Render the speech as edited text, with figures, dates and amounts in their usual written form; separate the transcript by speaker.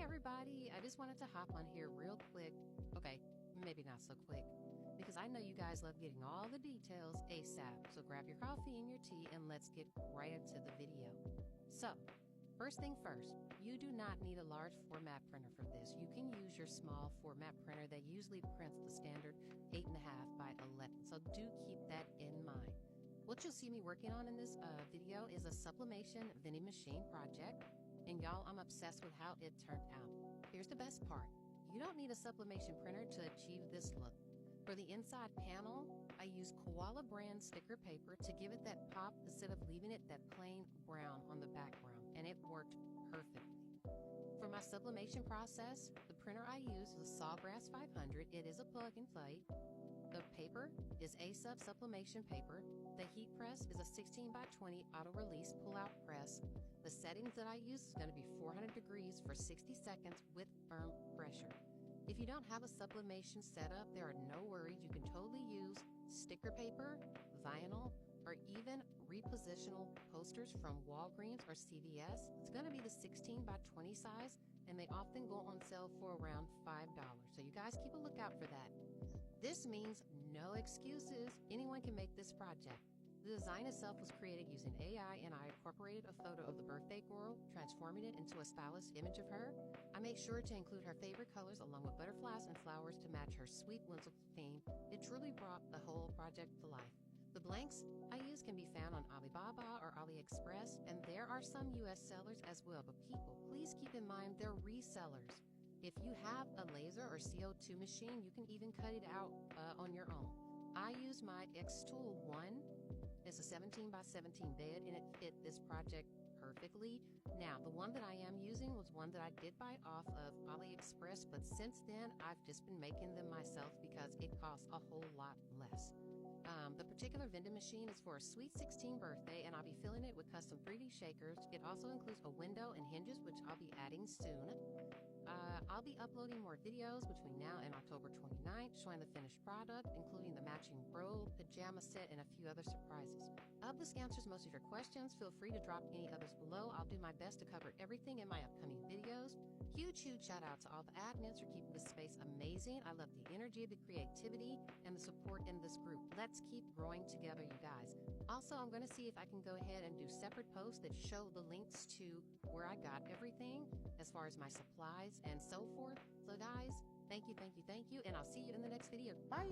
Speaker 1: everybody, I just wanted to hop on here real quick. Okay, maybe not so quick, because I know you guys love getting all the details ASAP. So grab your coffee and your tea and let's get right into the video. So, first thing first, you do not need a large format printer for this. You can use your small format printer that usually prints the standard 8.5 by 11. So do keep that in mind. What you'll see me working on in this video is a sublimation vending machine project. And y'all, I'm obsessed with how it turned out. Here's the best part. You don't need a sublimation printer to achieve this look. For the inside panel, I used Koala brand sticker paper to give it that pop instead of leaving it that plain brown on the background, and it worked perfectly. For my sublimation process, the printer I used was Sawgrass 500. It is a plug and play. The paper is A-Sub sublimation paper. The heat press is a 16 by 20 auto-release pull-out press. The settings that I use is going to be 400 degrees for 60 seconds with firm pressure. If you don't have a sublimation setup, there are no worries. You can totally use sticker paper, vinyl, or even repositionable posters from Walgreens or CVS. It's going to be the 16 by 20 size, and they often go on sale for around $5. So you guys keep a lookout for that. This means no excuses. Anyone can make this project. The design itself was created using AI, and I incorporated a photo of the birthday girl, transforming it into a stylish image of her. I made sure to include her favorite colors along with butterflies and flowers to match her sweet, whimsical theme. It truly brought the whole project to life. The blanks I use can be found on Alibaba or AliExpress, and there are some US sellers as well, but people, please keep in mind they're resellers. If you have a laser or CO2 machine, you can even cut it out on your own. I use my X-Tool 1. It's a 17 by 17 bed, and it fit this project perfectly. Now, the one that I am using was one that I did buy off of AliExpress, but since then, I've just been making them myself because it costs a whole lot less. The particular vending machine is for a sweet 16 birthday, and I'll be filling it with custom 3D shakers. It also includes a window and hinges, which I'll be adding soon. I'll be uploading more videos between now and October 29th, showing the finished product, including the matching robe, pajama set, and a few other surprises. I hope this answers most of your questions. Feel free to drop any others below. I'll do my best to cover everything in my upcoming videos. Huge shout out to all the admins for keeping this space amazing. I love the energy, the creativity, and the support in this group. Let's keep growing together, you guys. Also, I'm going to see if I can go ahead and do separate posts that show the links to where I got everything as far as my supplies and so forth. So guys, thank you, and I'll see you in the next video. Bye!